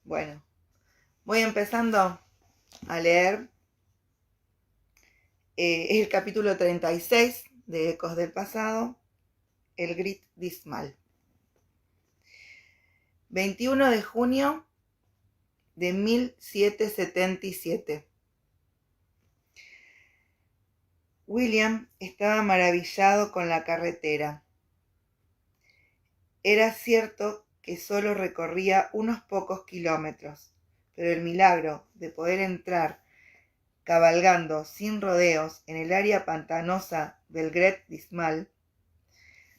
Bueno, voy empezando a leer. Es el capítulo 36 de Ecos del Pasado, el Grit Dismal. 21 de junio de 1777. William estaba maravillado con la carretera. Era cierto que solo recorría unos pocos kilómetros, pero el milagro de poder entrar cabalgando sin rodeos en el área pantanosa del Gret Dismal,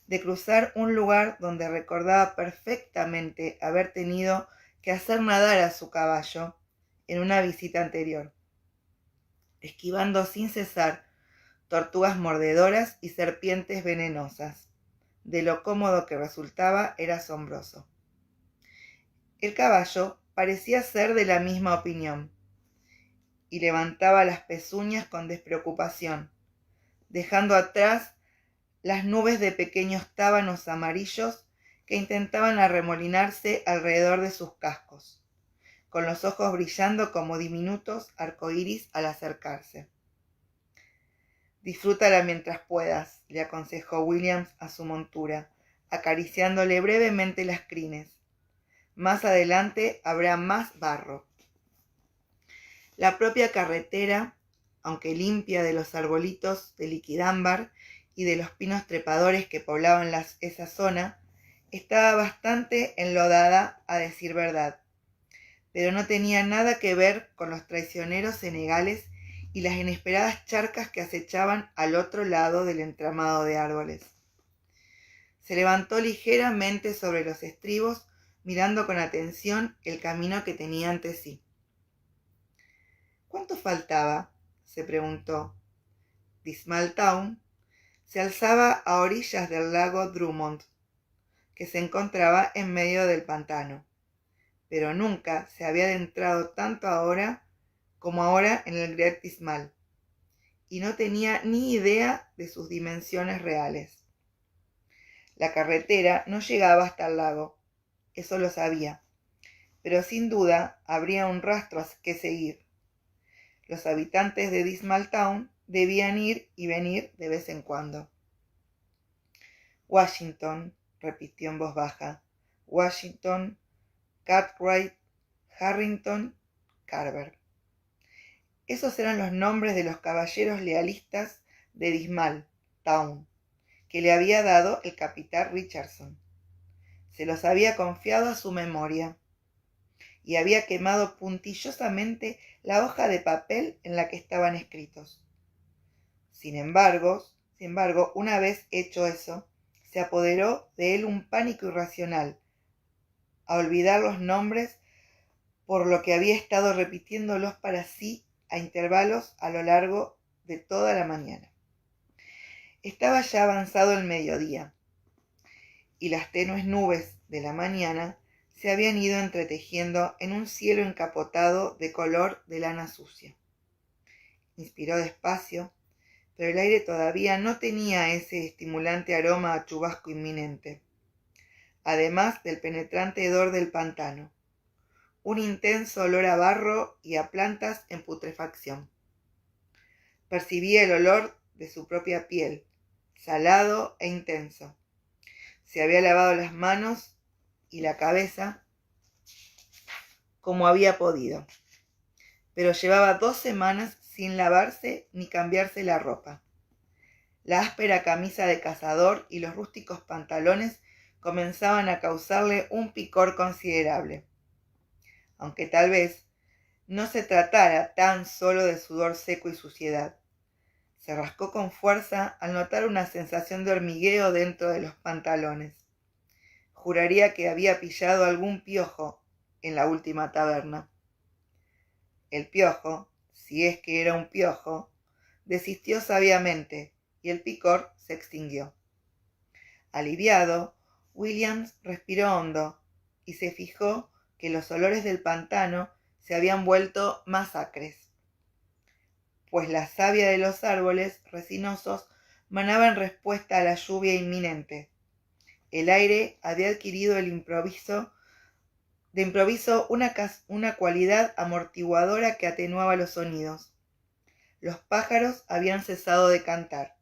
de cruzar un lugar donde recordaba perfectamente haber tenido que hacer nadar a su caballo en una visita anterior, esquivando sin cesar tortugas mordedoras y serpientes venenosas. De lo cómodo que resultaba era asombroso. El caballo parecía ser de la misma opinión, y levantaba las pezuñas con despreocupación, dejando atrás las nubes de pequeños tábanos amarillos que intentaban arremolinarse alrededor de sus cascos, con los ojos brillando como diminutos arcoíris al acercarse. «Disfrútala mientras puedas», le aconsejó Williams a su montura, acariciándole brevemente las crines. «Más adelante habrá más barro». La propia carretera, aunque limpia de los arbolitos de liquidámbar y de los pinos trepadores que poblaban esa zona, estaba bastante enlodada, a decir verdad, pero no tenía nada que ver con los traicioneros senegales y las inesperadas charcas que acechaban al otro lado del entramado de árboles. Se levantó ligeramente sobre los estribos, mirando con atención el camino que tenía ante sí. ¿Cuánto faltaba?, se preguntó. Dismal Town se alzaba a orillas del lago Drummond, que se encontraba en medio del pantano, pero nunca se había adentrado tanto como ahora en el Gret Dismal, y no tenía ni idea de sus dimensiones reales. La carretera no llegaba hasta el lago, eso lo sabía, pero sin duda habría un rastro que seguir. Los habitantes de Dismal Town debían ir y venir de vez en cuando. Washington, repitió en voz baja. Washington, Cartwright, Harrington, Carver. Esos eran los nombres de los caballeros lealistas de Dismal Town, que le había dado el capitán Richardson. Se los había confiado a su memoria, y había quemado puntillosamente la hoja de papel en la que estaban escritos. Sin embargo, una vez hecho eso, se apoderó de él un pánico irracional, a olvidar los nombres, por lo que había estado repitiéndolos para sí a intervalos a lo largo de toda la mañana. Estaba ya avanzado el mediodía, y las tenues nubes de la mañana se habían ido entretejiendo en un cielo encapotado de color de lana sucia. Inspiró despacio, pero el aire todavía no tenía ese estimulante aroma a chubasco inminente, además del penetrante hedor del pantano, un intenso olor a barro y a plantas en putrefacción. Percibía el olor de su propia piel, salado e intenso. Se había lavado las manos y la cabeza como había podido, pero llevaba 2 semanas sin lavarse ni cambiarse la ropa. La áspera camisa de cazador y los rústicos pantalones comenzaban a causarle un picor considerable, aunque tal vez no se tratara tan solo de sudor seco y suciedad. Se rascó con fuerza al notar una sensación de hormigueo dentro de los pantalones. Juraría que había pillado algún piojo en la última taberna. El piojo, si es que era un piojo, desistió sabiamente y el picor se extinguió. Aliviado, Williams respiró hondo y se fijó que los olores del pantano se habían vuelto más acres, pues la savia de los árboles resinosos manaba en respuesta a la lluvia inminente. El aire había adquirido el improviso De improviso una cualidad amortiguadora que atenuaba los sonidos. Los pájaros habían cesado de cantar.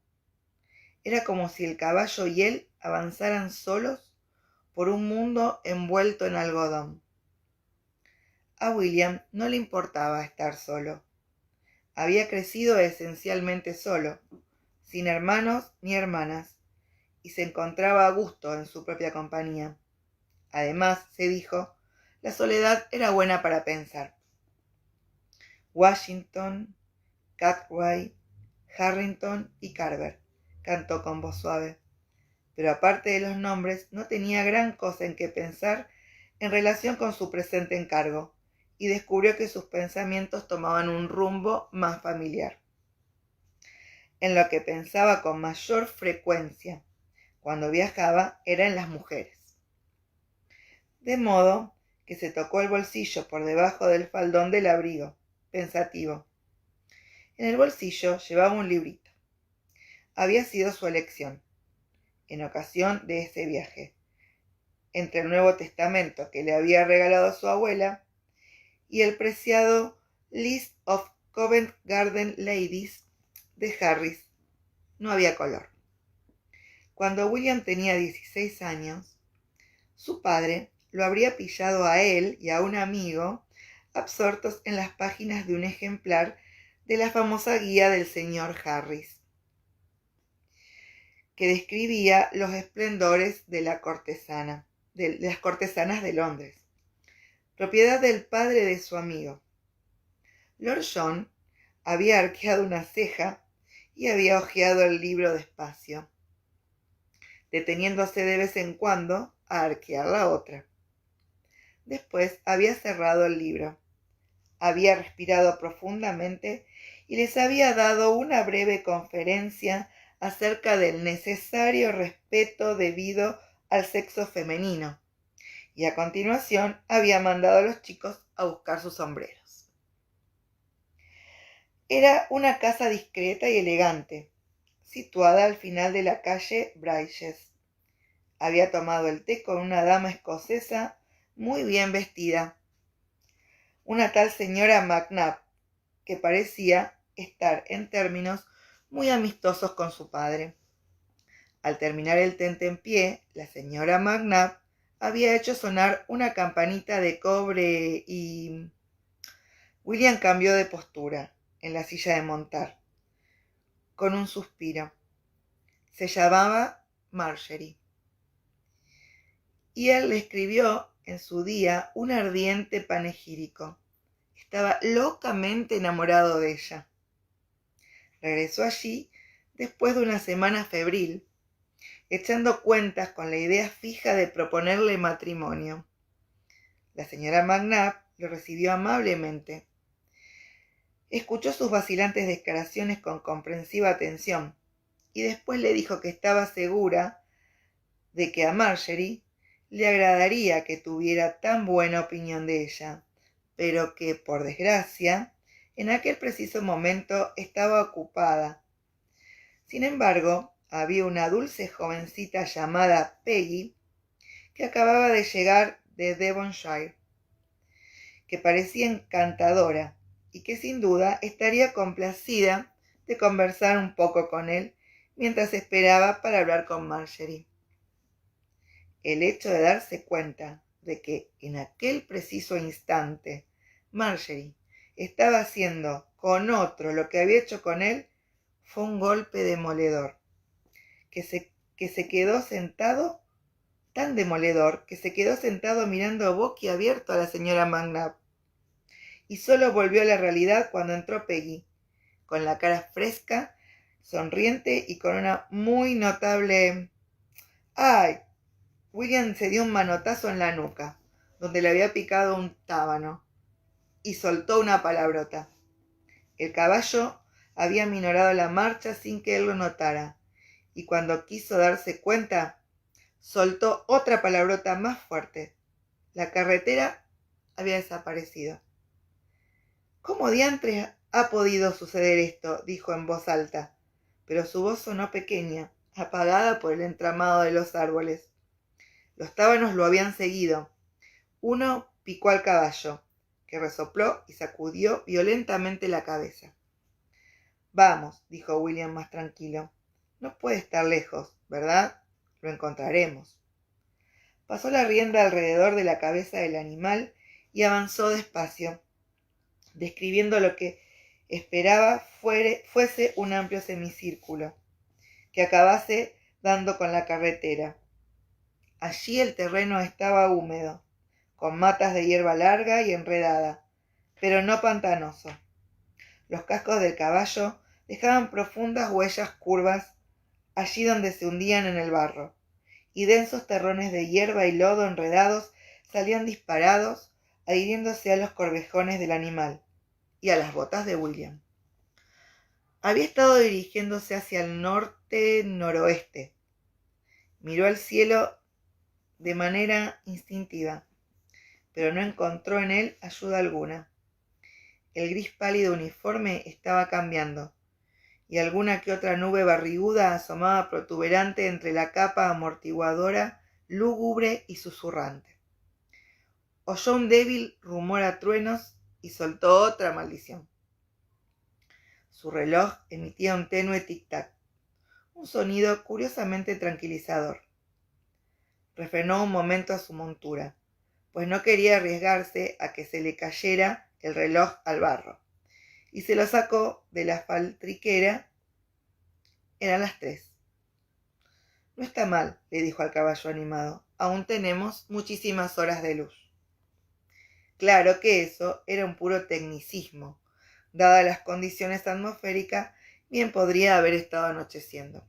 Era como si el caballo y él avanzaran solos por un mundo envuelto en algodón. A William no le importaba estar solo. Había crecido esencialmente solo, sin hermanos ni hermanas, y se encontraba a gusto en su propia compañía. Además, se dijo, la soledad era buena para pensar. Washington, Cartwright, Harrington y Carver, cantó con voz suave. Pero aparte de los nombres, no tenía gran cosa en que pensar en relación con su presente encargo, y descubrió que sus pensamientos tomaban un rumbo más familiar. En lo que pensaba con mayor frecuencia cuando viajaba era en las mujeres. De modo que se tocó el bolsillo por debajo del faldón del abrigo, pensativo. En el bolsillo llevaba un librito. Había sido su elección, en ocasión de ese viaje, entre el Nuevo Testamento que le había regalado su abuela y el preciado List of Covent Garden Ladies de Harris. No había color. Cuando William tenía 16 años, su padre lo habría pillado a él y a un amigo absortos en las páginas de un ejemplar de la famosa guía del señor Harris, que describía los esplendores de las cortesanas de Londres, propiedad del padre de su amigo. Lord John había arqueado una ceja y había hojeado el libro despacio, deteniéndose de vez en cuando a arquear la otra. Después había cerrado el libro, había respirado profundamente y les había dado una breve conferencia acerca del necesario respeto debido al sexo femenino, y a continuación había mandado a los chicos a buscar sus sombreros. Era una casa discreta y elegante, situada al final de la calle Brydges. Había tomado el té con una dama escocesa muy bien vestida, una tal señora McNabb, que parecía estar en términos muy amistosos con su padre. Al terminar el tentempié, la señora McNabb había hecho sonar una campanita de cobre y William cambió de postura en la silla de montar, con un suspiro. Se llamaba Marjorie, y él le escribió en su día un ardiente panegírico. Estaba locamente enamorado de ella. Regresó allí después de una semana febril, echando cuentas con la idea fija de proponerle matrimonio. La señora McNabb lo recibió amablemente. Escuchó sus vacilantes declaraciones con comprensiva atención y después le dijo que estaba segura de que a Marjorie le agradaría que tuviera tan buena opinión de ella, pero que, por desgracia, en aquel preciso momento estaba ocupada. Sin embargo, había una dulce jovencita llamada Peggy, que acababa de llegar de Devonshire, que parecía encantadora y que sin duda estaría complacida de conversar un poco con él mientras esperaba para hablar con Marjorie. El hecho de darse cuenta de que en aquel preciso instante Marjorie estaba haciendo con otro lo que había hecho con él fue un golpe demoledor, que se quedó sentado, tan demoledor, que se quedó sentado mirando boquiabierto a la señora McNabb, y solo volvió a la realidad cuando entró Peggy, con la cara fresca, sonriente y con una muy notable... ¡Ay! William se dio un manotazo en la nuca, donde le había picado un tábano, y soltó una palabrota. El caballo había minorado la marcha sin que él lo notara, y cuando quiso darse cuenta, soltó otra palabrota más fuerte. La carretera había desaparecido. «¿Cómo diantres ha podido suceder esto?», dijo en voz alta, pero su voz sonó pequeña, apagada por el entramado de los árboles. Los tábanos lo habían seguido, uno picó al caballo, que resopló y sacudió violentamente la cabeza. Vamos, dijo William más tranquilo. No puede estar lejos, ¿verdad? Lo encontraremos. Pasó la rienda alrededor de la cabeza del animal y avanzó despacio, describiendo lo que esperaba fuese un amplio semicírculo, que acabase dando con la carretera. Allí el terreno estaba húmedo, con matas de hierba larga y enredada, pero no pantanoso. Los cascos del caballo dejaban profundas huellas curvas allí donde se hundían en el barro, y densos terrones de hierba y lodo enredados salían disparados, adhiriéndose a los corvejones del animal y a las botas de William. Había estado dirigiéndose hacia el norte-noroeste. Miró al cielo de manera instintiva, pero no encontró en él ayuda alguna. El gris pálido uniforme estaba cambiando, y alguna que otra nube barriguda asomaba protuberante entre la capa amortiguadora, lúgubre y susurrante. Oyó un débil rumor a truenos y soltó otra maldición. Su reloj emitía un tenue tic-tac, un sonido curiosamente tranquilizador. Refrenó un momento a su montura, pues no quería arriesgarse a que se le cayera el reloj al barro, y se lo sacó de la faltriquera. Eran las 3. No está mal, le dijo al caballo animado, aún tenemos muchísimas horas de luz. Claro que eso era un puro tecnicismo. Dadas las condiciones atmosféricas, bien podría haber estado anocheciendo.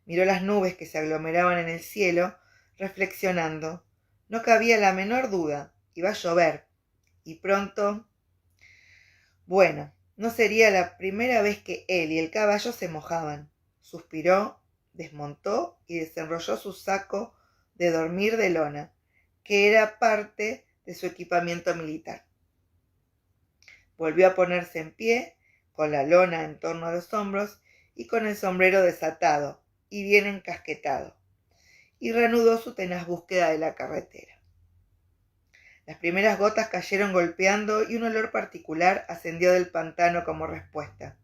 Miró las nubes que se aglomeraban en el cielo, reflexionando. No cabía la menor duda, iba a llover, y pronto. Bueno, no sería la primera vez que él y el caballo se mojaban. Suspiró, desmontó y desenrolló su saco de dormir de lona, que era parte de su equipamiento militar. Volvió a ponerse en pie, con la lona en torno a los hombros y con el sombrero desatado y bien encasquetado, y reanudó su tenaz búsqueda de la carretera. Las primeras gotas cayeron golpeando y un olor particular ascendió del pantano como respuesta.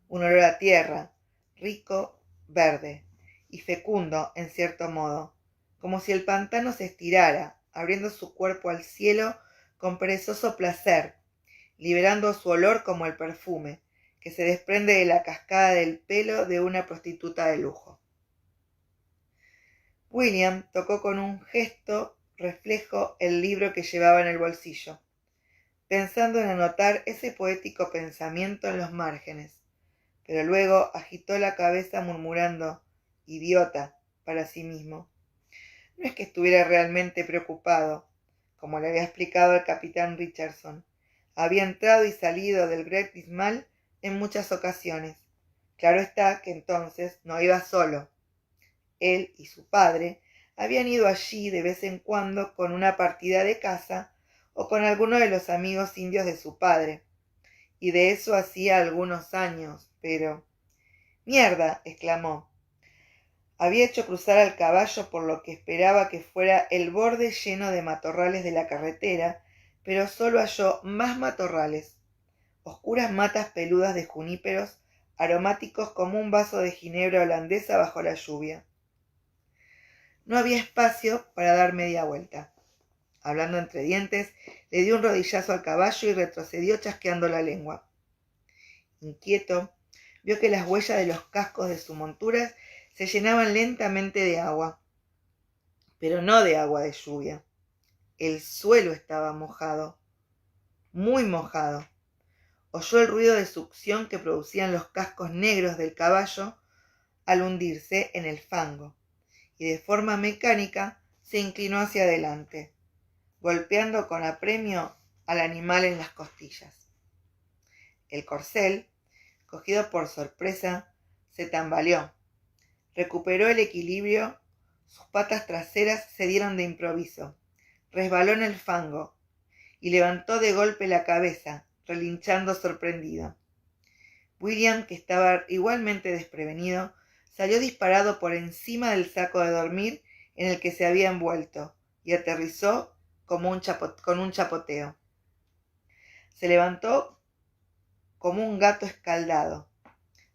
Un olor a tierra, rico, verde y fecundo en cierto modo, como si el pantano se estirara, abriendo su cuerpo al cielo con perezoso placer, liberando su olor como el perfume que se desprende de la cascada del pelo de una prostituta de lujo. William tocó con un gesto reflejo el libro que llevaba en el bolsillo, pensando en anotar ese poético pensamiento en los márgenes, pero luego agitó la cabeza murmurando «idiota» para sí mismo. No es que estuviera realmente preocupado, como le había explicado el capitán Richardson. Había entrado y salido del Great Dismal en muchas ocasiones. Claro está que entonces no iba solo. Él y su padre habían ido allí de vez en cuando con una partida de caza o con alguno de los amigos indios de su padre, y de eso hacía algunos años, pero... «¡Mierda!», exclamó. Había hecho cruzar al caballo por lo que esperaba que fuera el borde lleno de matorrales de la carretera, pero solo halló más matorrales, oscuras matas peludas de juníperos, aromáticos como un vaso de ginebra holandesa bajo la lluvia. No había espacio para dar media vuelta. Hablando entre dientes, le dio un rodillazo al caballo y retrocedió chasqueando la lengua. Inquieto, vio que las huellas de los cascos de su montura se llenaban lentamente de agua, pero no de agua de lluvia. El suelo estaba mojado, muy mojado. Oyó el ruido de succión que producían los cascos negros del caballo al hundirse en el fango, y de forma mecánica se inclinó hacia adelante, golpeando con apremio al animal en las costillas. El corcel, cogido por sorpresa, se tambaleó. Recuperó el equilibrio, sus patas traseras se dieron de improviso, resbaló en el fango y levantó de golpe la cabeza, relinchando sorprendido. William, que estaba igualmente desprevenido, salió disparado por encima del saco de dormir en el que se había envuelto y aterrizó con un chapoteo. Se levantó como un gato escaldado,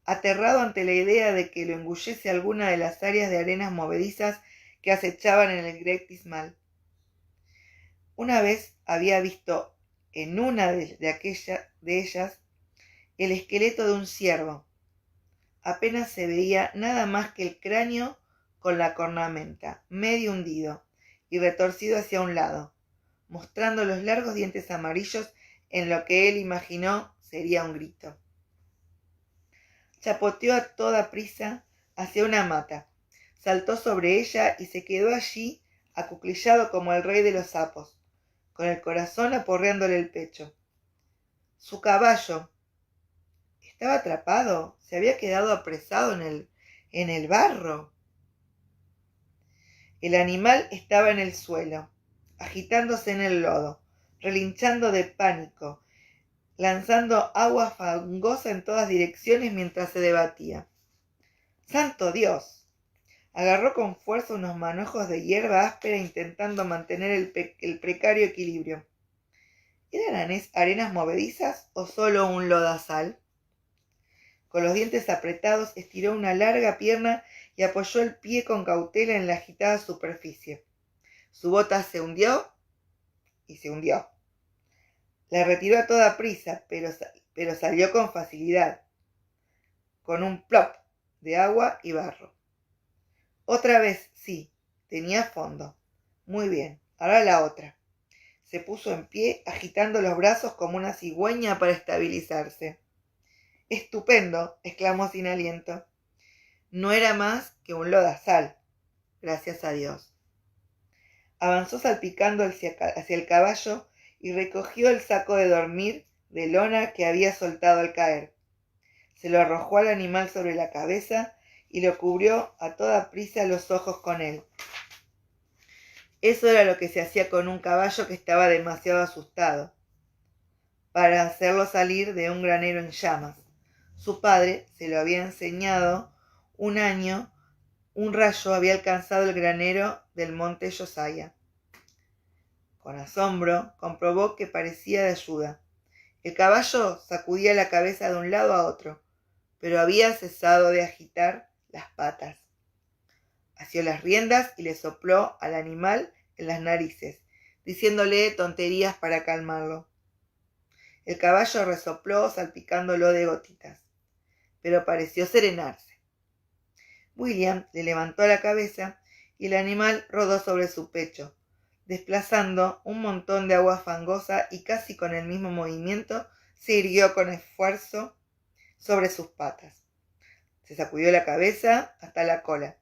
aterrado ante la idea de que lo engullese alguna de las áreas de arenas movedizas que acechaban en el Great Mal. Una vez había visto en una de ellas el esqueleto de un ciervo. Apenas se veía nada más que el cráneo con la cornamenta, medio hundido y retorcido hacia un lado, mostrando los largos dientes amarillos en lo que él imaginó sería un grito. Chapoteó a toda prisa hacia una mata, saltó sobre ella y se quedó allí acuclillado como el rey de los sapos, con el corazón aporreándole el pecho. Su caballo estaba atrapado, se había quedado apresado en el barro. El animal estaba en el suelo, agitándose en el lodo, relinchando de pánico, lanzando agua fangosa en todas direcciones mientras se debatía. ¡Santo Dios! Agarró con fuerza unos manojos de hierba áspera intentando mantener el precario equilibrio. ¿Eran arenas movedizas o solo un lodazal? Con los dientes apretados estiró una larga pierna y apoyó el pie con cautela en la agitada superficie. Su bota se hundió y se hundió. La retiró a toda prisa, pero salió con facilidad, con un plop de agua y barro. Otra vez, sí, tenía fondo. Muy bien, ahora la otra. Se puso en pie, agitando los brazos como una cigüeña para estabilizarse. ¡Estupendo!, exclamó sin aliento. No era más que un lodazal, gracias a Dios. Avanzó salpicando hacia el caballo y recogió el saco de dormir de lona que había soltado al caer. Se lo arrojó al animal sobre la cabeza y lo cubrió a toda prisa los ojos con él. Eso era lo que se hacía con un caballo que estaba demasiado asustado para hacerlo salir de un granero en llamas. Su padre se lo había enseñado. Un rayo había alcanzado el granero del monte Josiah. Con asombro comprobó que parecía de ayuda. El caballo sacudía la cabeza de un lado a otro, pero había cesado de agitar las patas. Asió las riendas y le sopló al animal en las narices, diciéndole tonterías para calmarlo. El caballo resopló salpicándolo de gotitas, pero pareció serenarse. William le levantó la cabeza y el animal rodó sobre su pecho, desplazando un montón de agua fangosa y casi con el mismo movimiento se irguió con esfuerzo sobre sus patas. Se sacudió la cabeza hasta la cola,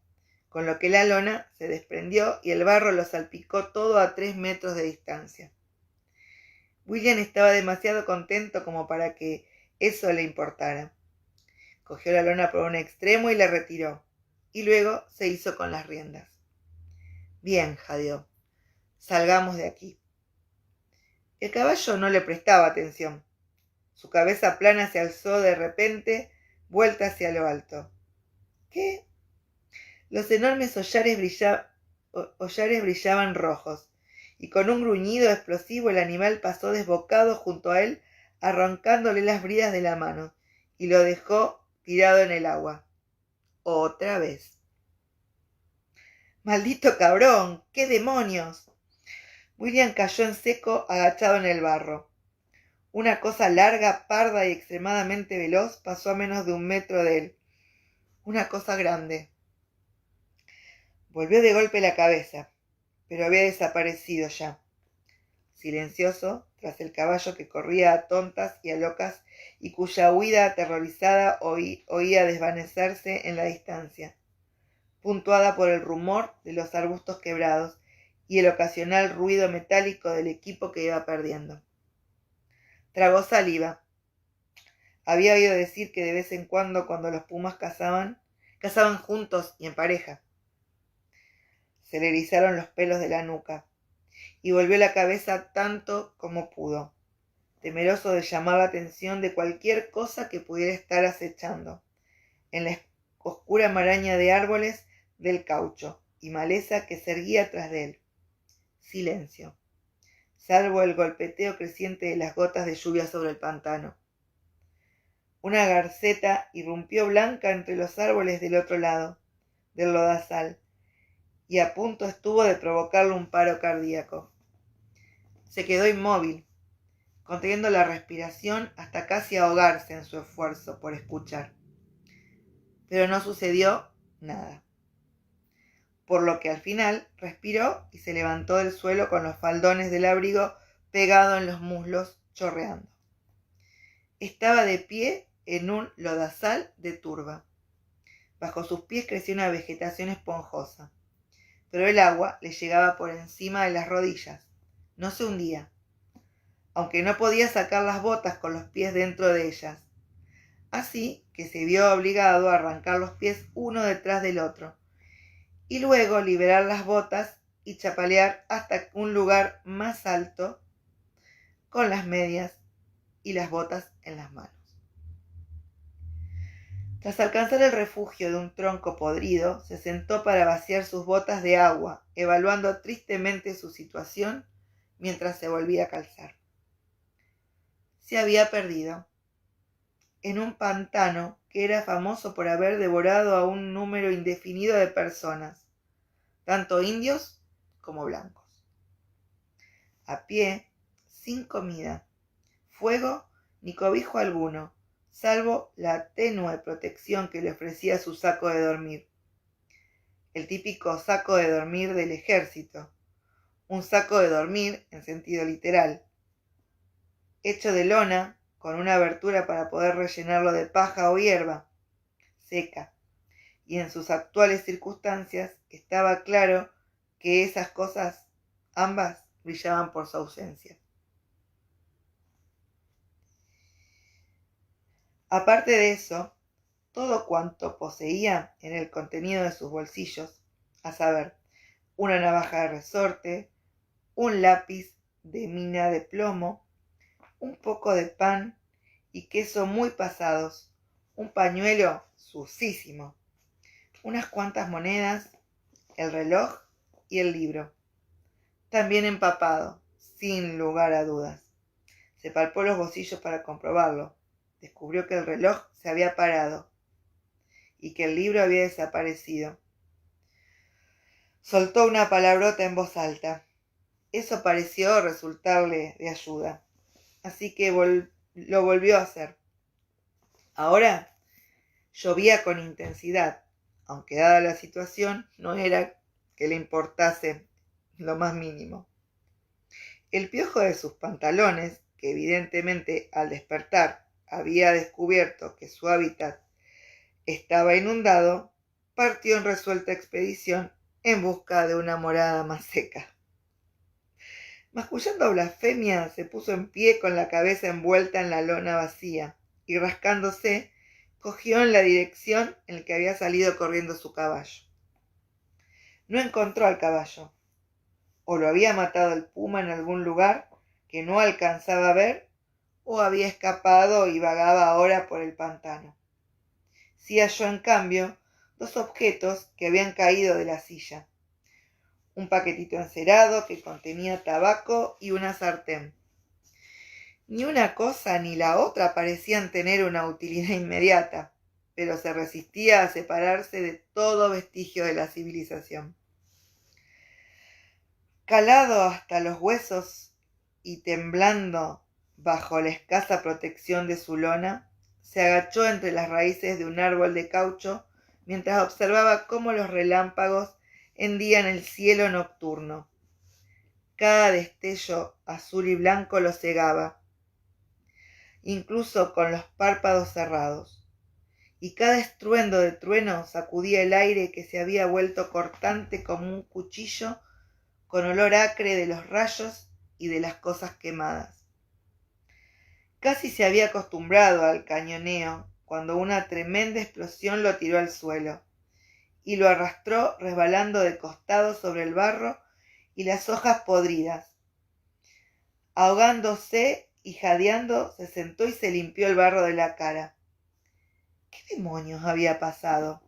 con lo que la lona se desprendió y el barro lo salpicó todo a 3 metros de distancia. William estaba demasiado contento como para que eso le importara. Cogió la lona por un extremo y la retiró, y luego se hizo con las riendas. Bien, jadeó, salgamos de aquí. El caballo no le prestaba atención. Su cabeza plana se alzó de repente, vuelta hacia lo alto. ¿Qué? Los enormes hollares brillaban rojos, y con un gruñido explosivo el animal pasó desbocado junto a él, arrancándole las bridas de la mano, y lo dejó tirado en el agua. Otra vez. ¡Maldito cabrón! ¡Qué demonios! William cayó en seco, agachado en el barro. Una cosa larga, parda y extremadamente veloz pasó a menos de 1 metro de él. Una cosa grande. Volvió de golpe la cabeza, pero había desaparecido ya, silencioso, tras el caballo que corría a tontas y a locas y cuya huida aterrorizada oía desvanecerse en la distancia, puntuada por el rumor de los arbustos quebrados y el ocasional ruido metálico del equipo que iba perdiendo. Tragó saliva. Había oído decir que de vez en cuando los pumas cazaban juntos y en pareja. Se le erizaron los pelos de la nuca y volvió la cabeza tanto como pudo, temeroso de llamar la atención de cualquier cosa que pudiera estar acechando en la oscura maraña de árboles, del caucho y maleza que se erguía tras de él. Silencio. salvo el golpeteo creciente de las gotas de lluvia sobre el pantano. Una garceta irrumpió blanca entre los árboles del otro lado del lodazal, y a punto estuvo de provocarle un paro cardíaco. Se quedó inmóvil, conteniendo la respiración hasta casi ahogarse en su esfuerzo por escuchar. Pero no sucedió nada, por lo que al final respiró y se levantó del suelo con los faldones del abrigo pegado en los muslos, chorreando. Estaba de pie en un lodazal de turba. Bajo sus pies crecía una vegetación esponjosa, pero el agua le llegaba por encima de las rodillas. No se hundía, aunque no podía sacar las botas con los pies dentro de ellas. Así que se vio obligado a arrancar los pies uno detrás del otro, y luego liberar las botas y chapalear hasta un lugar más alto con las medias y las botas en las manos. Tras alcanzar el refugio de un tronco podrido, se sentó para vaciar sus botas de agua, evaluando tristemente su situación mientras se volvía a calzar. Se había perdido en un pantano que era famoso por haber devorado a un número indefinido de personas, tanto indios como blancos. A pie, sin comida, fuego ni cobijo alguno, salvo la tenue protección que le ofrecía su saco de dormir. El típico saco de dormir del ejército, un saco de dormir en sentido literal, hecho de lona, con una abertura para poder rellenarlo de paja o hierba seca, y en sus actuales circunstancias estaba claro que esas cosas ambas brillaban por su ausencia. Aparte de eso, todo cuanto poseía en el contenido de sus bolsillos, a saber, una navaja de resorte, un lápiz de mina de plomo, un poco de pan y queso muy pasados, un pañuelo sucísimo, unas cuantas monedas, el reloj y el libro, también empapado, sin lugar a dudas. Se palpó los bolsillos para comprobarlo. Descubrió que el reloj se había parado y que el libro había desaparecido. Soltó una palabrota en voz alta. Eso pareció resultarle de ayuda, así que lo volvió a hacer. Ahora llovía con intensidad, aunque dada la situación no era que le importase lo más mínimo. El piojo de sus pantalones, que evidentemente al despertar había descubierto que su hábitat estaba inundado, partió en resuelta expedición en busca de una morada más seca. Mascullando blasfemia, se puso en pie con la cabeza envuelta en la lona vacía y rascándose, cogió en la dirección en la que había salido corriendo su caballo. No encontró al caballo. O lo había matado el puma en algún lugar que no alcanzaba a ver, o había escapado y vagaba ahora por el pantano. Sí halló, en cambio, dos objetos que habían caído de la silla. Un paquetito encerado que contenía tabaco y una sartén. Ni una cosa ni la otra parecían tener una utilidad inmediata, pero se resistía a separarse de todo vestigio de la civilización. Calado hasta los huesos y temblando bajo la escasa protección de su lona, se agachó entre las raíces de un árbol de caucho mientras observaba cómo los relámpagos hendían el cielo nocturno. Cada destello azul y blanco lo cegaba, incluso con los párpados cerrados, y cada estruendo de trueno sacudía el aire que se había vuelto cortante como un cuchillo, con olor acre de los rayos y de las cosas quemadas. Casi se había acostumbrado al cañoneo cuando una tremenda explosión lo tiró al suelo y lo arrastró resbalando de costado sobre el barro y las hojas podridas. Ahogándose y jadeando, se sentó y se limpió el barro de la cara. ¿Qué demonios había pasado?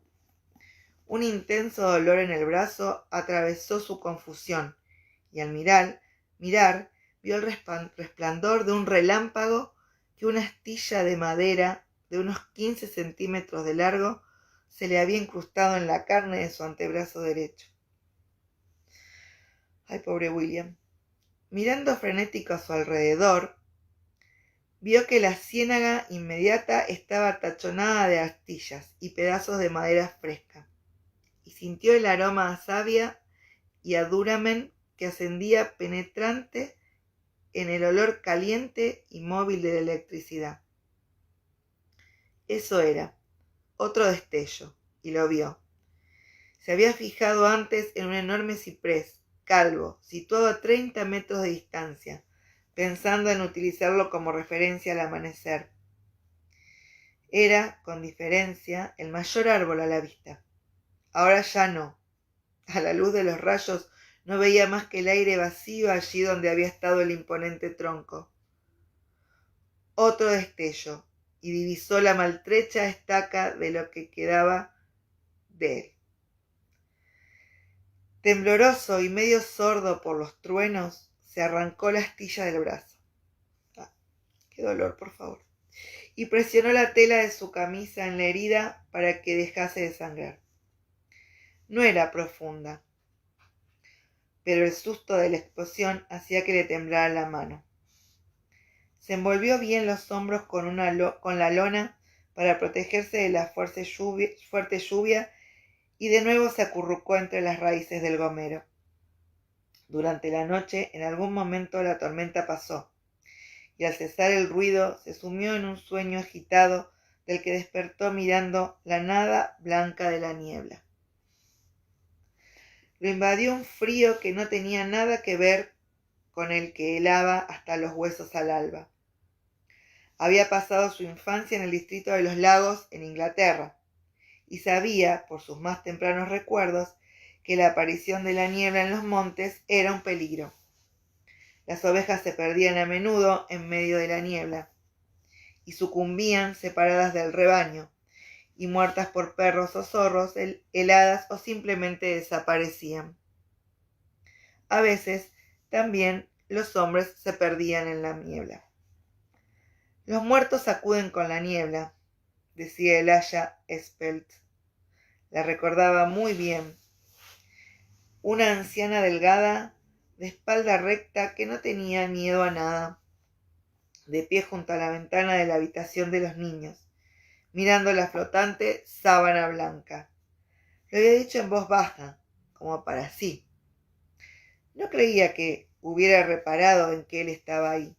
Un intenso dolor en el brazo atravesó su confusión y al mirar vio el resplandor de un relámpago que una astilla de madera de unos 15 centímetros de largo se le había incrustado en la carne de su antebrazo derecho. Ay, pobre William. Mirando frenético a su alrededor, vio que la ciénaga inmediata estaba tachonada de astillas y pedazos de madera fresca, y sintió el aroma a savia y a duramen que ascendía penetrante en el olor caliente y móvil de la electricidad. Eso era, otro destello, y lo vio. Se había fijado antes en un enorme ciprés, calvo, situado a 30 metros de distancia, pensando en utilizarlo como referencia al amanecer. Era, con diferencia, el mayor árbol a la vista. Ahora ya no. A la luz de los rayos no veía más que el aire vacío allí donde había estado el imponente tronco. Otro destello, y divisó la maltrecha estaca de lo que quedaba de él. Tembloroso y medio sordo por los truenos, se arrancó la astilla del brazo. ¡Qué dolor, por favor! Y presionó la tela de su camisa en la herida para que dejase de sangrar. No era profunda, pero el susto de la explosión hacía que le temblara la mano. Se envolvió bien los hombros con la lona para protegerse de la fuerte lluvia y de nuevo se acurrucó entre las raíces del gomero. Durante la noche, en algún momento la tormenta pasó, y al cesar el ruido se sumió en un sueño agitado del que despertó mirando la nada blanca de la niebla. Lo invadió un frío que no tenía nada que ver con el que helaba hasta los huesos al alba. Había pasado su infancia en el distrito de los lagos en Inglaterra, y sabía, por sus más tempranos recuerdos, que la aparición de la niebla en los montes era un peligro. Las ovejas se perdían a menudo en medio de la niebla, y sucumbían separadas del rebaño, y muertas por perros o zorros, heladas o simplemente desaparecían. A veces, también, los hombres se perdían en la niebla. Los muertos acuden con la niebla, decía el aya Spelt. La recordaba muy bien. Una anciana delgada, de espalda recta, que no tenía miedo a nada, de pie junto a la ventana de la habitación de los niños, mirando la flotante sábana blanca. Lo había dicho en voz baja, como para sí. No creía que hubiera reparado en que él estaba ahí.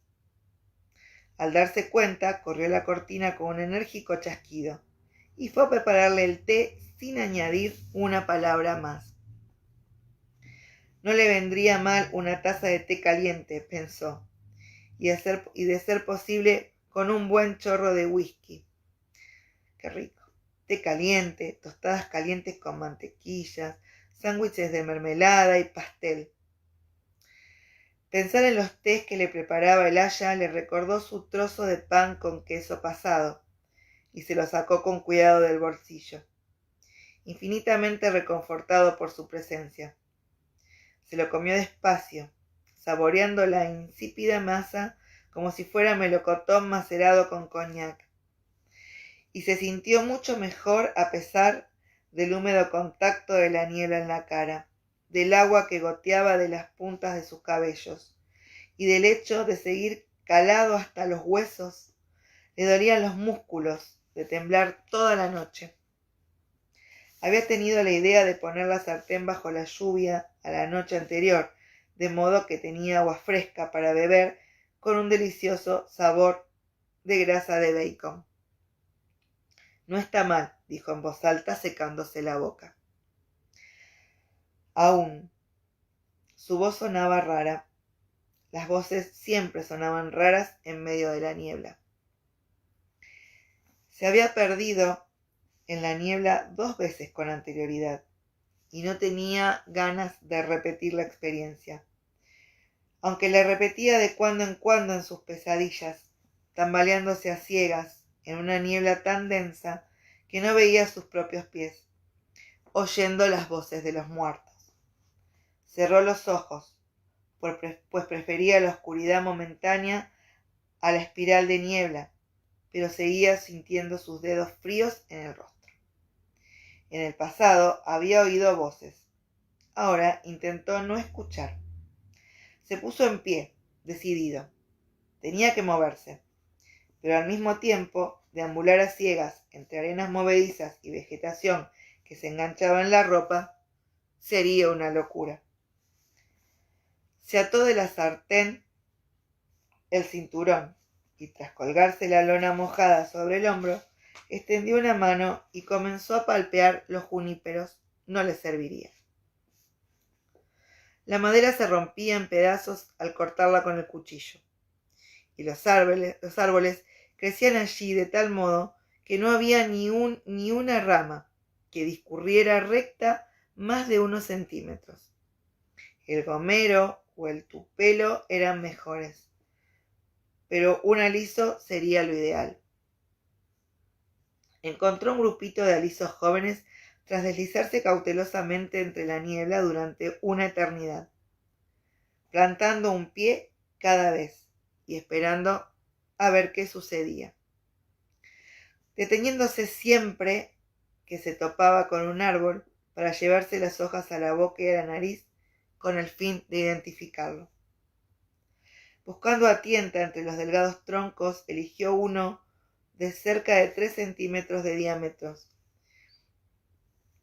Al darse cuenta, corrió la cortina con un enérgico chasquido y fue a prepararle el té sin añadir una palabra más. No le vendría mal una taza de té caliente, pensó, y de ser posible con un buen chorro de whisky. ¡Qué rico! Té caliente, tostadas calientes con mantequillas, sándwiches de mermelada y pastel. Pensar en los tés que le preparaba el aya le recordó su trozo de pan con queso pasado, y se lo sacó con cuidado del bolsillo, infinitamente reconfortado por su presencia. Se lo comió despacio, saboreando la insípida masa como si fuera melocotón macerado con coñac, y se sintió mucho mejor a pesar del húmedo contacto de la niebla en la cara, del agua que goteaba de las puntas de sus cabellos, y del hecho de seguir calado hasta los huesos. Le dolían los músculos de temblar toda la noche. Había tenido la idea de poner la sartén bajo la lluvia a la noche anterior, de modo que tenía agua fresca para beber con un delicioso sabor de grasa de bacon. No está mal, dijo en voz alta, secándose la boca. Aún. Su voz sonaba rara. Las voces siempre sonaban raras en medio de la niebla. Se había perdido en la niebla 2 veces con anterioridad, y no tenía ganas de repetir la experiencia, aunque la repetía de cuando en sus pesadillas, tambaleándose a ciegas en una niebla tan densa que no veía sus propios pies, oyendo las voces de los muertos. Cerró los ojos, pues prefería la oscuridad momentánea a la espiral de niebla, pero seguía sintiendo sus dedos fríos en el rostro. En el pasado había oído voces. Ahora intentó no escuchar. Se puso en pie, decidido. Tenía que moverse, pero al mismo tiempo deambular a ciegas entre arenas movedizas y vegetación que se enganchaba en la ropa sería una locura. Se ató de la sartén el cinturón y tras colgarse la lona mojada sobre el hombro, extendió una mano y comenzó a palpear los juníperos. No le serviría. La madera se rompía en pedazos al cortarla con el cuchillo, y los árboles crecían allí de tal modo que no había ni una rama que discurriera recta más de unos centímetros. El gomero o el tupelo eran mejores, pero un aliso sería lo ideal. Encontró un grupito de alisos jóvenes tras deslizarse cautelosamente entre la niebla durante una eternidad, plantando un pie cada vez y esperando a ver qué sucedía, deteniéndose siempre que se topaba con un árbol para llevarse las hojas a la boca y a la nariz con el fin de identificarlo. Buscando a tienta entre los delgados troncos, eligió uno de cerca de 3 centímetros de diámetro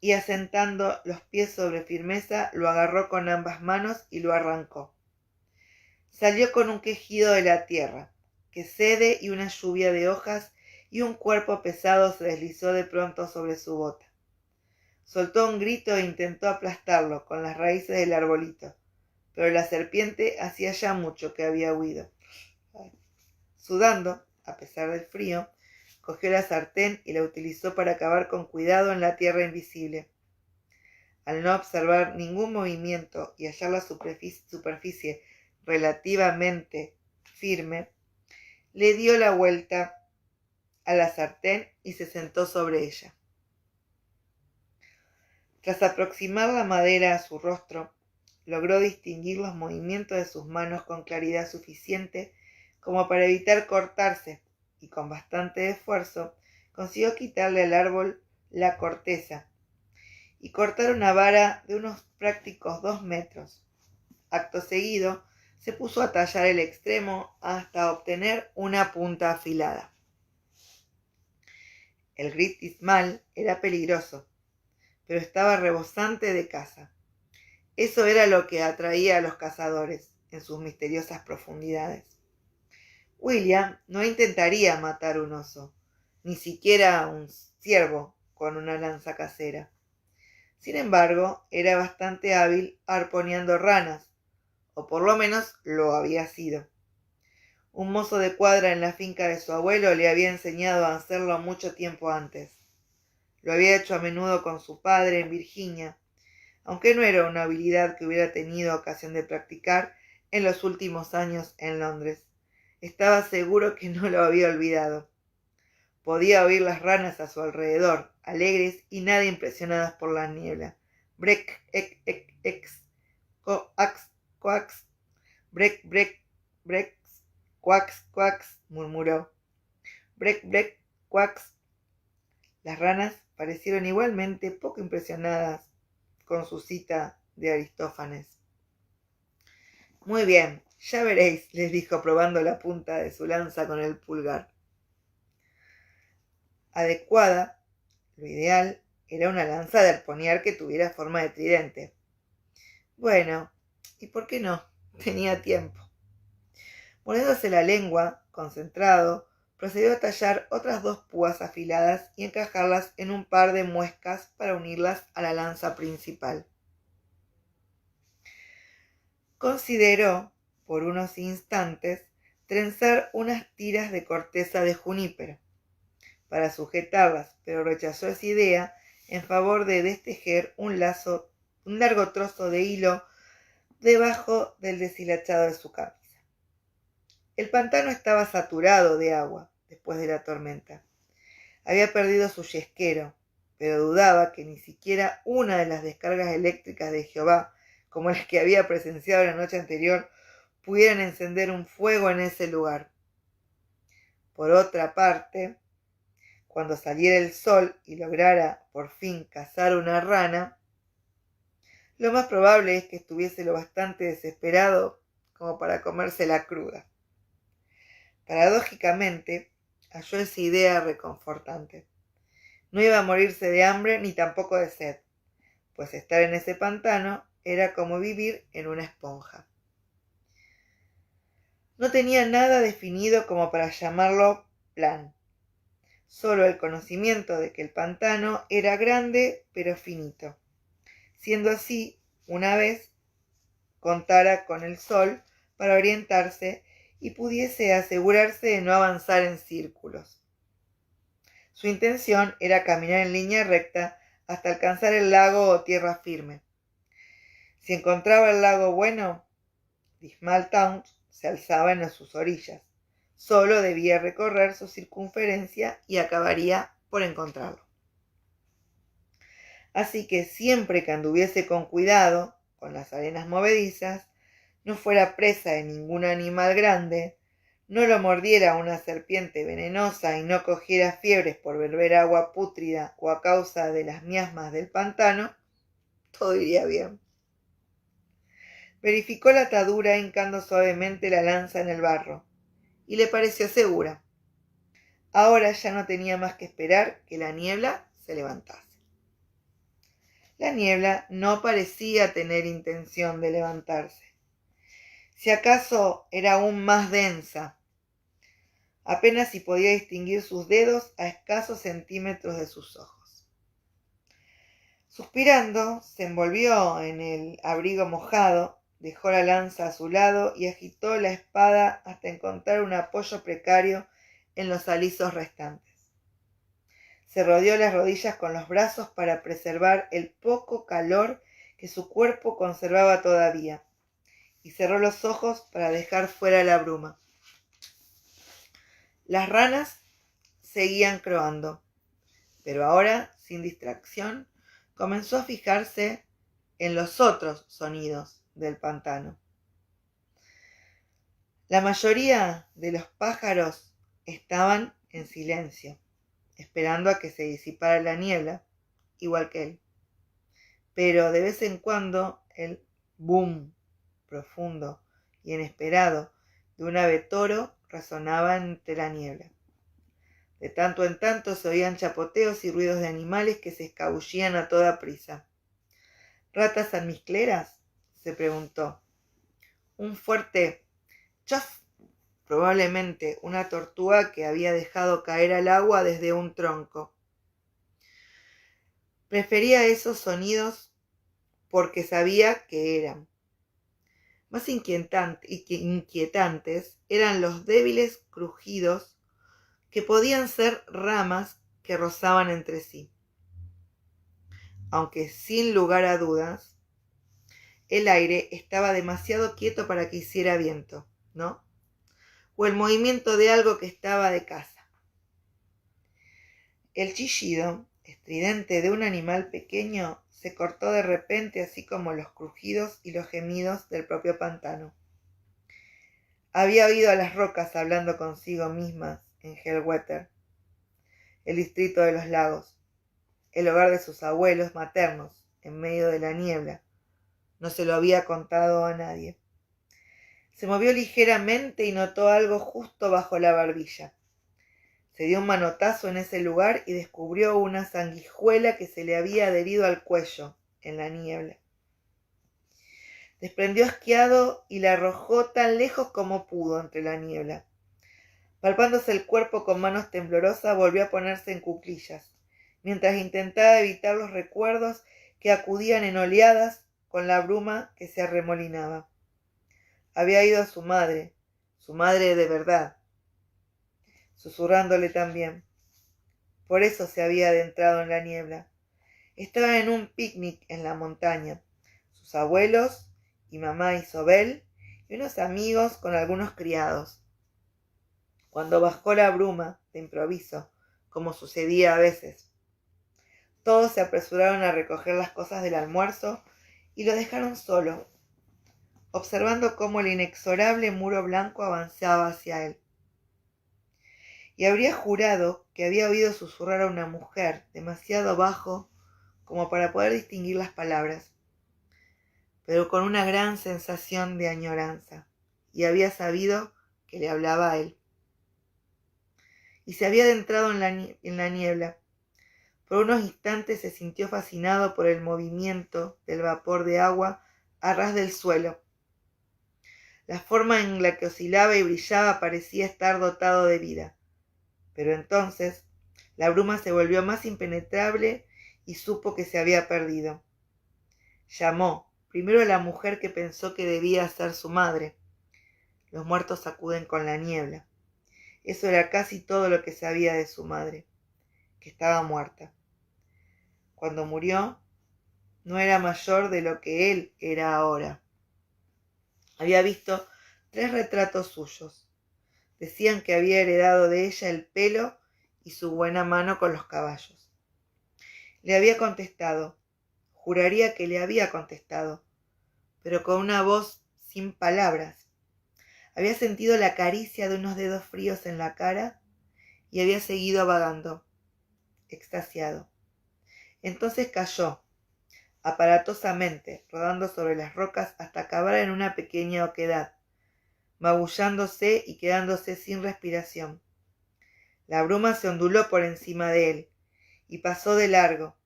y asentando los pies sobre firmeza, lo agarró con ambas manos y lo arrancó. Salió con un quejido de la tierra, que cede y una lluvia de hojas y un cuerpo pesado se deslizó de pronto sobre su bota. Soltó un grito e intentó aplastarlo con las raíces del arbolito, pero la serpiente hacía ya mucho que había huido. Sudando, a pesar del frío, cogió la sartén y la utilizó para cavar con cuidado en la tierra invisible. Al no observar ningún movimiento y hallar la superficie relativamente firme, le dio la vuelta a la sartén y se sentó sobre ella. Tras aproximar la madera a su rostro, logró distinguir los movimientos de sus manos con claridad suficiente como para evitar cortarse, y con bastante esfuerzo consiguió quitarle al árbol la corteza y cortar una vara de unos prácticos 2 metros. Acto seguido, se puso a tallar el extremo hasta obtener una punta afilada. El gris tismal era peligroso, pero estaba rebosante de caza. Eso era lo que atraía a los cazadores en sus misteriosas profundidades. William no intentaría matar un oso, ni siquiera un ciervo con una lanza casera. Sin embargo, era bastante hábil arponeando ranas, o por lo menos lo había sido. Un mozo de cuadra en la finca de su abuelo le había enseñado a hacerlo mucho tiempo antes. Lo había hecho a menudo con su padre en Virginia, aunque no era una habilidad que hubiera tenido ocasión de practicar en los últimos años en Londres. Estaba seguro que no lo había olvidado. Podía oír las ranas a su alrededor, alegres y nada impresionadas por la niebla. Brec, ex, coax, coax, brec, brex, coax, murmuró. Brec, coax. Las ranas parecieron igualmente poco impresionadas con su cita de Aristófanes. Muy bien, ya veréis, les dijo probando la punta de su lanza con el pulgar. Adecuada, lo ideal era una lanza de arponear que tuviera forma de tridente. Bueno, ¿y por qué no? Tenía tiempo. Mordiéndose la lengua, concentrado, procedió a tallar otras 2 púas afiladas y encajarlas en un par de muescas para unirlas a la lanza principal. Consideró, por unos instantes, trenzar unas tiras de corteza de junípero para sujetarlas, pero rechazó esa idea en favor de destejer un largo trozo de hilo debajo del deshilachado de su camisa. El pantano estaba saturado de agua después de la tormenta. Había perdido su yesquero, pero dudaba que ni siquiera una de las descargas eléctricas de Jehová, como las que había presenciado la noche anterior, pudieran encender un fuego en ese lugar. Por otra parte, cuando saliera el sol y lograra por fin cazar una rana, lo más probable es que estuviese lo bastante desesperado como para comérsela cruda. Paradójicamente, halló esa idea reconfortante. No iba a morirse de hambre ni tampoco de sed, pues estar en ese pantano era como vivir en una esponja. No tenía nada definido como para llamarlo plan, solo el conocimiento de que el pantano era grande pero finito, siendo así, una vez contara con el sol para orientarse y pudiese asegurarse de no avanzar en círculos. Su intención era caminar en línea recta hasta alcanzar el lago o tierra firme. Si encontraba el lago bueno, Dismal Town se alzaba en sus orillas. Solo debía recorrer su circunferencia y acabaría por encontrarlo. Así que siempre que anduviese con cuidado, con las arenas movedizas, no fuera presa de ningún animal grande, no lo mordiera una serpiente venenosa y no cogiera fiebres por beber agua pútrida o a causa de las miasmas del pantano, todo iría bien. Verificó la atadura hincando suavemente la lanza en el barro, y le pareció segura. Ahora ya no tenía más que esperar que la niebla se levantase. La niebla no parecía tener intención de levantarse. Si acaso era aún más densa. Apenas si podía distinguir sus dedos a escasos centímetros de sus ojos. Suspirando, se envolvió en el abrigo mojado, dejó la lanza a su lado y agitó la espada hasta encontrar un apoyo precario en los alisos restantes. Se rodeó las rodillas con los brazos para preservar el poco calor que su cuerpo conservaba todavía, y cerró los ojos para dejar fuera la bruma. Las ranas seguían croando, pero ahora, sin distracción, comenzó a fijarse en los otros sonidos del pantano. La mayoría de los pájaros estaban en silencio, esperando a que se disipara la niebla, igual que él. Pero de vez en cuando el boom profundo y inesperado de un ave toro resonaba entre la niebla. De tanto en tanto se oían chapoteos y ruidos de animales que se escabullían a toda prisa. ¿Ratas almizcleras?, se preguntó. Un fuerte chof, probablemente una tortuga que había dejado caer al agua desde un tronco. Prefería esos sonidos porque sabía que eran. Más inquietantes eran los débiles crujidos que podían ser ramas que rozaban entre sí. Aunque sin lugar a dudas, el aire estaba demasiado quieto para que hiciera viento, ¿no? O el movimiento de algo que estaba de caza. El chillido estridente de un animal pequeño se cortó de repente, así como los crujidos y los gemidos del propio pantano. Había oído a las rocas hablando consigo mismas en Hellwetter, el distrito de los lagos, el hogar de sus abuelos maternos, en medio de la niebla. No se lo había contado a nadie. Se movió ligeramente y notó algo justo bajo la barbilla. Se dio un manotazo en ese lugar y descubrió una sanguijuela que se le había adherido al cuello en la niebla. Desprendió asqueado y la arrojó tan lejos como pudo entre la niebla. Palpándose el cuerpo con manos temblorosas, volvió a ponerse en cuclillas, mientras intentaba evitar los recuerdos que acudían en oleadas con la bruma que se arremolinaba. Había ido a su madre de verdad, susurrándole también. Por eso se había adentrado en la niebla. Estaba en un picnic en la montaña. Sus abuelos y mamá Isobel y unos amigos con algunos criados. Cuando bajó la bruma, de improviso, como sucedía a veces, todos se apresuraron a recoger las cosas del almuerzo y lo dejaron solo, observando cómo el inexorable muro blanco avanzaba hacia él. Y habría jurado que había oído susurrar a una mujer demasiado bajo como para poder distinguir las palabras, pero con una gran sensación de añoranza, y había sabido que le hablaba a él. Y se había adentrado en la niebla. Por unos instantes se sintió fascinado por el movimiento del vapor de agua a ras del suelo. La forma en la que oscilaba y brillaba parecía estar dotado de vida. Pero entonces la bruma se volvió más impenetrable y supo que se había perdido. Llamó primero a la mujer que pensó que debía ser su madre. Los muertos acuden con la niebla. Eso era casi todo lo que sabía de su madre, que estaba muerta. Cuando murió, no era mayor de lo que él era ahora. Había visto 3 retratos suyos. Decían que había heredado de ella el pelo y su buena mano con los caballos. Le había contestado, juraría que le había contestado, pero con una voz sin palabras. Había sentido la caricia de unos dedos fríos en la cara y había seguido vagando, extasiado. Entonces cayó, aparatosamente, rodando sobre las rocas hasta acabar en una pequeña oquedad, magullándose y quedándose sin respiración. La bruma se onduló por encima de él y pasó de largo,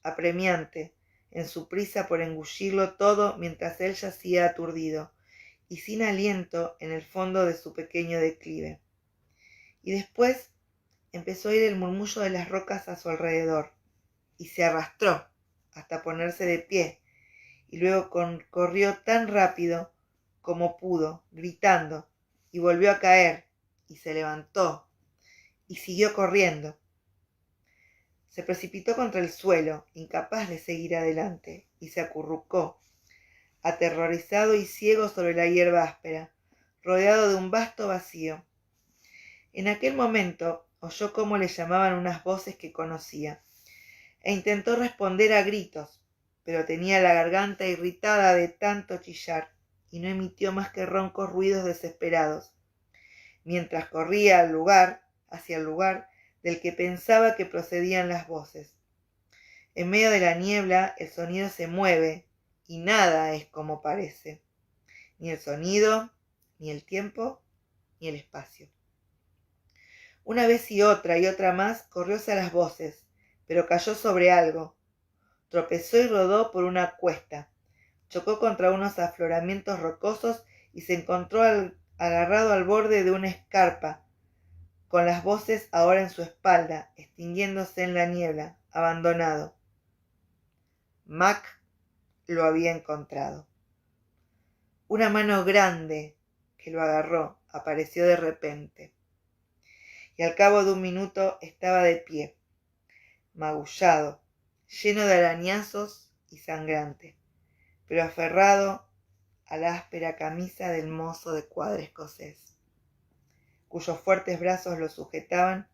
apremiante, en su prisa por engullirlo todo mientras él yacía aturdido y sin aliento en el fondo de su pequeño declive. Y después empezó a oír el murmullo de las rocas a su alrededor, y se arrastró hasta ponerse de pie, y luego corrió tan rápido como pudo, gritando, y volvió a caer, y se levantó, y siguió corriendo. Se precipitó contra el suelo, incapaz de seguir adelante, y se acurrucó, aterrorizado y ciego sobre la hierba áspera, rodeado de un vasto vacío. En aquel momento oyó cómo le llamaban unas voces que conocía, e intentó responder a gritos, pero tenía la garganta irritada de tanto chillar, y no emitió más que roncos ruidos desesperados, mientras corría hacia el lugar del que pensaba que procedían las voces. En medio de la niebla el sonido se mueve, y nada es como parece, ni el sonido, ni el tiempo, ni el espacio. Una vez y otra más corrió hacia las voces, pero cayó sobre algo. Tropezó y rodó por una cuesta. Chocó contra unos afloramientos rocosos y se encontró agarrado al borde de una escarpa, con las voces ahora en su espalda, extinguiéndose en la niebla, abandonado. Mac lo había encontrado. Una mano grande que lo agarró apareció de repente, y al cabo de un minuto estaba de pie, magullado, lleno de arañazos y sangrante, pero aferrado a la áspera camisa del mozo de cuadra escocés, cuyos fuertes brazos lo sujetaban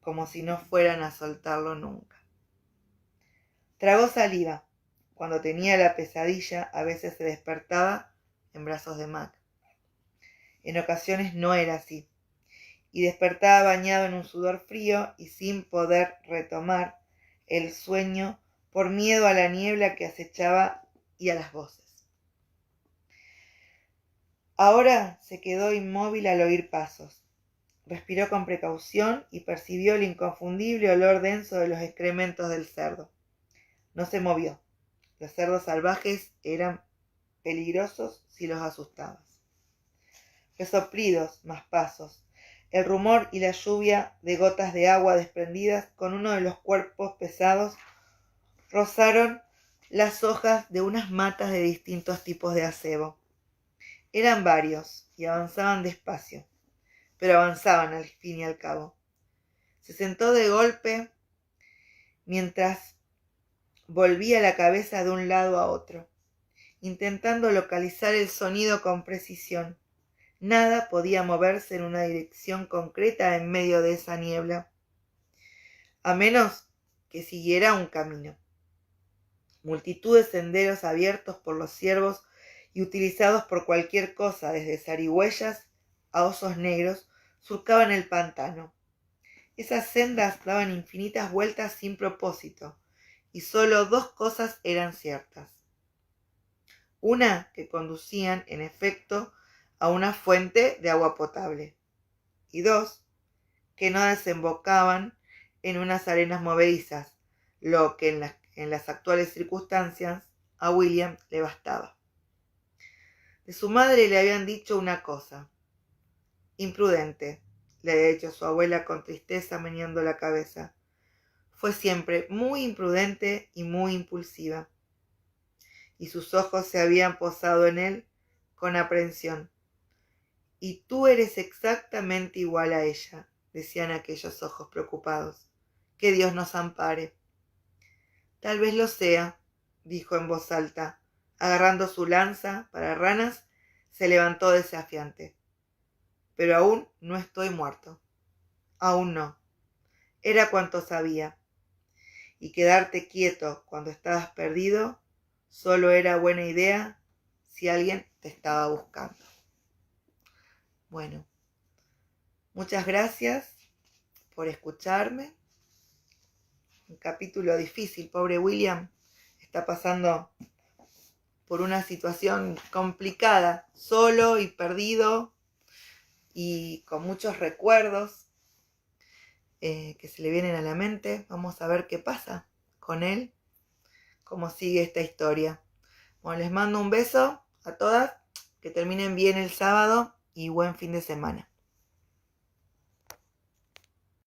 como si no fueran a soltarlo nunca. Tragó saliva. Cuando tenía la pesadilla, a veces se despertaba en brazos de Mac. En ocasiones no era así, y despertaba bañado en un sudor frío y sin poder retomar el sueño por miedo a la niebla que acechaba y a las voces. Ahora se quedó inmóvil al oír pasos. Respiró con precaución y percibió el inconfundible olor denso de los excrementos del cerdo. No se movió. Los cerdos salvajes eran peligrosos si los asustabas. Resoplidos, más pasos, el rumor y la lluvia de gotas de agua desprendidas con uno de los cuerpos pesados rozaron las hojas de unas matas de distintos tipos de acebo. Eran varios y avanzaban despacio, pero avanzaban al fin y al cabo. Se sentó de golpe mientras volvía la cabeza de un lado a otro, intentando localizar el sonido con precisión. Nada podía moverse en una dirección concreta en medio de esa niebla, a menos que siguiera un camino. Multitud de senderos abiertos por los ciervos y utilizados por cualquier cosa, desde zarigüeyas a osos negros, surcaban el pantano. Esas sendas daban infinitas vueltas sin propósito, y solo dos cosas eran ciertas. Una, que conducían, en efecto, a una fuente de agua potable, y dos, que no desembocaban en unas arenas movedizas, lo que en las actuales circunstancias a William le bastaba. De su madre le habían dicho una cosa. Imprudente, le había dicho su abuela con tristeza meneando la cabeza. Fue siempre muy imprudente y muy impulsiva. Y sus ojos se habían posado en él con aprensión. Y tú eres exactamente igual a ella, decían aquellos ojos preocupados. Que Dios nos ampare. Tal vez lo sea, dijo en voz alta. Agarrando su lanza para ranas, se levantó desafiante. Pero aún no estoy muerto. Aún no. Era cuanto sabía. Y quedarte quieto cuando estabas perdido solo era buena idea si alguien te estaba buscando. Bueno, muchas gracias por escucharme. Un capítulo difícil, pobre William. Está pasando por una situación complicada, solo y perdido y con muchos recuerdos que se le vienen a la mente. Vamos a ver qué pasa con él, cómo sigue esta historia. Bueno, les mando un beso a todas, que terminen bien el sábado y buen fin de semana.